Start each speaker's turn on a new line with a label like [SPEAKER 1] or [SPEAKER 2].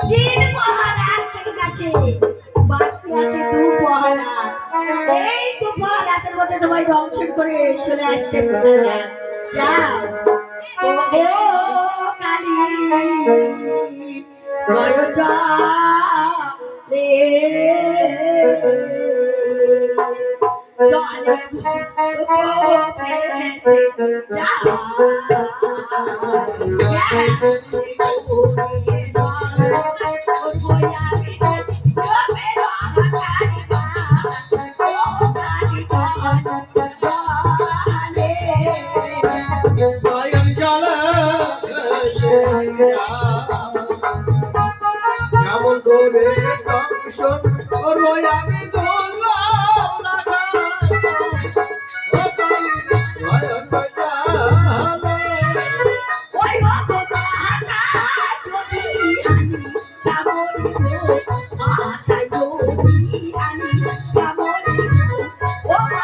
[SPEAKER 1] তিন মহারাজ ঠিক আছে, বাকি আছে দু মহারাজ। এই দু মহারাজের মধ্যে তোমায় দংশন করে চলে আসতে পারে। যাও ও কালী বড়
[SPEAKER 2] কেমন করে দংশন করবো আমি দোলাও রাধা ও তুমি ভয়ঙ্কর জালে।
[SPEAKER 1] ওই মহারাজ যদি আমি কেমন মাথায় আমি